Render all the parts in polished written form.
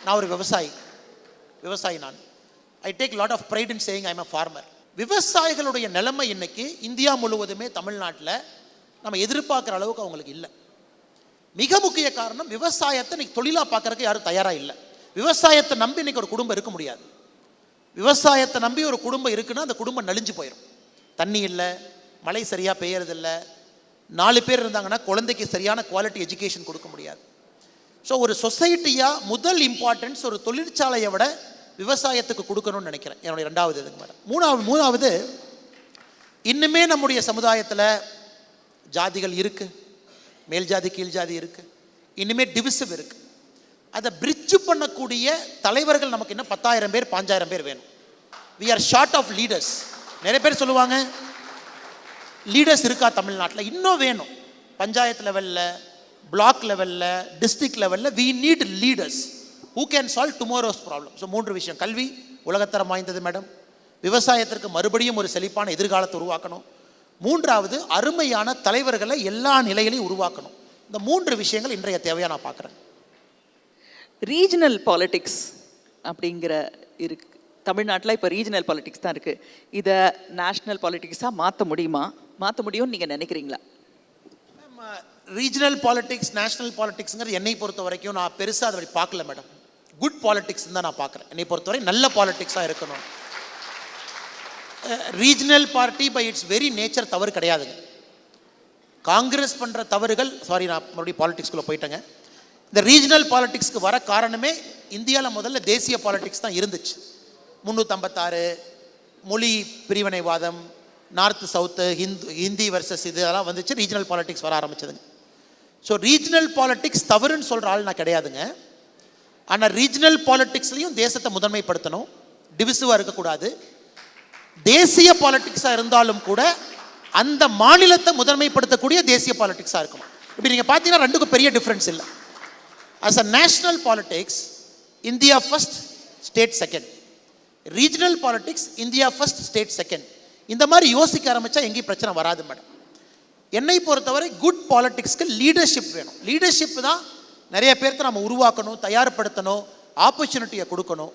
நான் ஒரு விவசாயி நான். I take lot of pride in saying I am a farmer. விவசாயிகளுடைய நிலைமை இன்னைக்கு இந்தியா முழுவதுமே தமிழ்நாட்டில் நம்ம எதிர்பார்க்குற அளவுக்கு அவங்களுக்கு இல்லை. மிக முக்கிய காரணம் விவசாயத்தை இன்னைக்கு தொழிலாக பார்க்கறதுக்கு யாரும் தயாராக இல்லை. விவசாயத்தை நம்பி இன்னைக்கு ஒரு குடும்பம் இருக்க முடியாது. விவசாயத்தை நம்பி ஒரு குடும்பம் இருக்குன்னா அந்த குடும்பம் நலிஞ்சு போயிடும். தண்ணி இல்லை, மழை சரியாக பெய்யறதில்லை, 4 பேர் இருந்தாங்கன்னா குழந்தைக்கு சரியான குவாலிட்டி எஜுகேஷன் கொடுக்க முடியாது. ஸோ ஒரு சொசைட்டியாக முதல் இம்பார்ட்டன்ஸ் ஒரு தொழிற்சாலையை விட விவசாயத்துக்கு கொடுக்கணும்னு நினைக்கிறேன். என்னுடைய 2வது இதுக்கு மேடம். மூணாவது இன்னுமே நம்முடைய சமுதாயத்தில் ஜாதிகள் இருக்குது, மேல் ஜாதி கீழ் ஜாதி இருக்குது, இன்னுமே டிவிசிவ் இருக்குது. அதை பிரிட்ஜ் பண்ணக்கூடிய தலைவர்கள் நமக்கு இன்னும் 10,000 பேர் 5,000 பேர் வேணும். We are short of leaders. நிறைய பேர் சொல்லுவாங்க லீடர்ஸ் இருக்கா தமிழ்நாட்டில்? இன்னும் வேணும். பஞ்சாயத்து லெவலில், பிளாக் லெவலில், டிஸ்ட்ரிக்ட் லெவலில் we need leaders who can solve tomorrow's problem. So 3 விஷயம். கல்வி உலகத்தரம் வாய்ந்தது மேடம். விவசாயத்திற்கு மறுபடியும் ஒரு செழிப்பான எதிர்காலத்தை உருவாக்கணும். 3வது அருமையான தலைவர்களை எல்லா நிலையிலையும் உருவாக்கணும். இந்த 3 விஷயங்கள் இன்றைய தேவையாக நான் பார்க்குறேன். ரீஜனல் பாலிடிக்ஸ் அப்படிங்கிற இருக்கு தமிழ்நாட்டில். இப்போ ரீஜனல் பாலிடிக்ஸ் தான் இருக்குது. இதை நேஷ்னல் பாலிடிக்ஸாக மாற்ற முடியும்னு நீங்கள் நினைக்கிறீங்களா? ரீஜனல் பாலிடிக்ஸ், நேஷனல் பாலிடிக்ஸுங்கிறது என்னை பொறுத்த வரைக்கும் நான் பெருசாக அதை பார்க்கல மேடம். குட் பாலிடிக்ஸ் தான் நான் பார்க்குறேன். என்னை பொறுத்தவரை நல்ல பாலிடிக்ஸாக இருக்கணும். Regional party by its very nature தவறு கிடையாதுங்க. காங்கிரஸ் பண்ணுற தவறுகள், சாரி நான் மறுபடியும் பாலிடிக்ஸ்குள்ளே போயிட்டேங்க. இந்த ரீஜனல் பாலிடிக்ஸ்க்கு வர காரணமே இந்தியாவில் முதல்ல தேசிய பாலிடிக்ஸ் தான் இருந்துச்சு. 356 மொழி பிரிவினைவாதம், நார்த்து சவுத்து, ஹிந்தி வர்சஸ் இதெல்லாம் வந்துச்சு. ரீஜனல் பாலிடிக்ஸ் வர ஆரம்பிச்சதுங்க. ஸோ ரீஜனல் பாலிடிக்ஸ் தவறுன்னு சொல்கிற ஆள் நான் கிடையாதுங்க. ஆனால் ரீஜனல் பாலிடிக்ஸ்லையும் தேசத்தை முதன்மைப்படுத்தணும், டிவிசிவாக இருக்கக்கூடாது. தேசிய பாலிடிக்ஸாக இருந்தாலும் கூட அந்த மாநிலத்தை முதன்மைப்படுத்தக்கூடிய தேசிய பாலிடிக்ஸாக இருக்கணும். இப்படி நீங்கள் பார்த்தீங்கன்னா 2க்கும் பெரிய டிஃப்ரென்ஸ் இல்லை. as a national politics, India first, state second. Regional politics, India first, state second. இந்த மாதிரி யோசிக்க ஆரம்பித்தா எங்கேயும் பிரச்சனை வராது மேடம். என்னை பொறுத்தவரை குட் பாலிடிக்ஸ்க்கு லீடர்ஷிப் வேணும். லீடர்ஷிப் தான் நிறைய பேர்த்த நம்ம உருவாக்கணும், தயார்படுத்தணும், ஆப்பர்ச்சுனிட்டியை கொடுக்கணும்.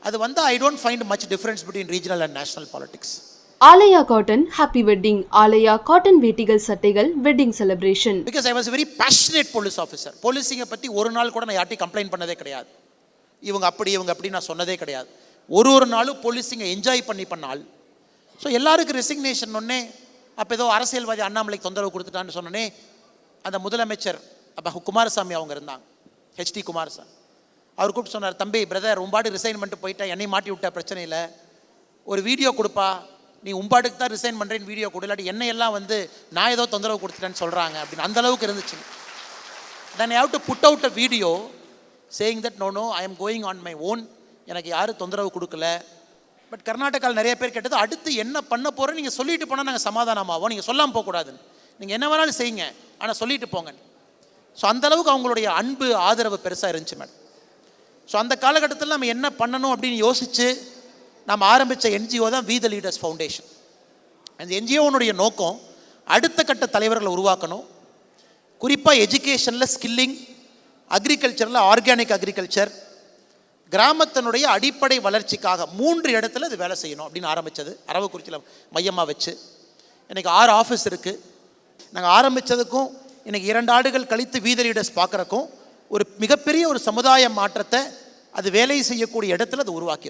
அது வந்து I don't find much difference between regional and national politics. Aalaya cotton happy wedding. Aalaya cotton வேட்டிகள் சட்டைகள் wedding celebration. Because I was very passionate police officer. போலீஸிங்கை பற்றி ஒரு நாள் கூட நான் யார்ட்டையும் கம்ப்ளைண்ட் பண்ணதே கிடையாது. இவங்க அப்படி நான் சொன்னதே கிடையாது. ஒரு நாளும் போலீஸிங்கை என்ஜாய் பண்ண ஆள். ஸோ எல்லாருக்கும் ரெசிக்னேஷன் ஒன்னே. அப்போ ஏதோ அரசியல்வாதி அண்ணாமலைக்கு தொந்தரவு கொடுத்துட்டான்னு சொன்னோன்னே அந்த முதலமைச்சர் அப்போ குமாரசாமி அவங்க இருந்தாங்க, ஹெச்டி குமாரசாமி. அவர் கூப்பிட்டு சொன்னார், தம்பி பிரதர் உம்பாடு ரிசைன் பண்ணிட்டு போயிட்டா, என்னை மாட்டி விட்டா பிரச்சனை இல்லை, ஒரு வீடியோ கொடுப்பா, நீ உம்பாடுக்கு தான் ரிசைன் பண்ணுறேன்னு வீடியோ கொடு, இல்லாட்டி என்னையெல்லாம் வந்து நான் ஏதோ தொந்தரவு கொடுத்துட்டேன்னு சொல்கிறாங்க அப்படின்னு அந்த அளவுக்கு இருந்துச்சு. Then I have to put out a video saying that no I am going on my own, எனக்கு யாரும் தொந்தரவு கொடுக்கல. பட் கர்நாடகாவில் நிறைய பேர் கேட்டது, அடுத்து என்ன பண்ண போகிறேன்னு நீங்கள் சொல்லிட்டு போனால் நாங்கள் சமாதானமாவோம், நீங்கள் சொல்லாமல் போகக்கூடாதுன்னு, நீங்கள் என்ன வேணாலும் செய்யுங்க ஆனால் சொல்லிட்டு போங்க. ஸோ அந்தளவுக்கு அவங்களுடைய அன்பு ஆதரவு பெருசாக இருந்துச்சு மேடம். ஸோ அந்த காலகட்டத்தில் நம்ம என்ன பண்ணணும் அப்படின்னு யோசித்து நம்ம ஆரம்பித்த என்ஜிஓ தான் வி த லீடர்ஸ் ஃபவுண்டேஷன். அந்த என்ஜிஓனுடைய நோக்கம் அடுத்த கட்ட தலைவர்களை உருவாக்கணும். குறிப்பாக எஜுகேஷனில் ஸ்கில்லிங், அக்ரிகல்ச்சரில் ஆர்கானிக் அக்ரிகல்ச்சர், கிராமத்தினுடைய அடிப்படை வளர்ச்சிக்காக 3 இடத்துல இது வேலை செய்யணும் அப்படின்னு ஆரம்பித்தது. அரவக்குறிச்சியில் மையமாக வச்சு இன்றைக்கி 6 ஆஃபீஸ் இருக்குது. நாங்கள் ஆரம்பித்ததுக்கும் இன்றைக்கி 2 ஆண்டுகள் கழித்து வி த லீடர்ஸ் பார்க்குறக்கும் ஒரு மிகப்பெரிய ஒரு சமுதாய மாற்றத்தை அது வேலை செய்யக்கூடிய இடத்துல அது உருவாக்கியிருக்கு.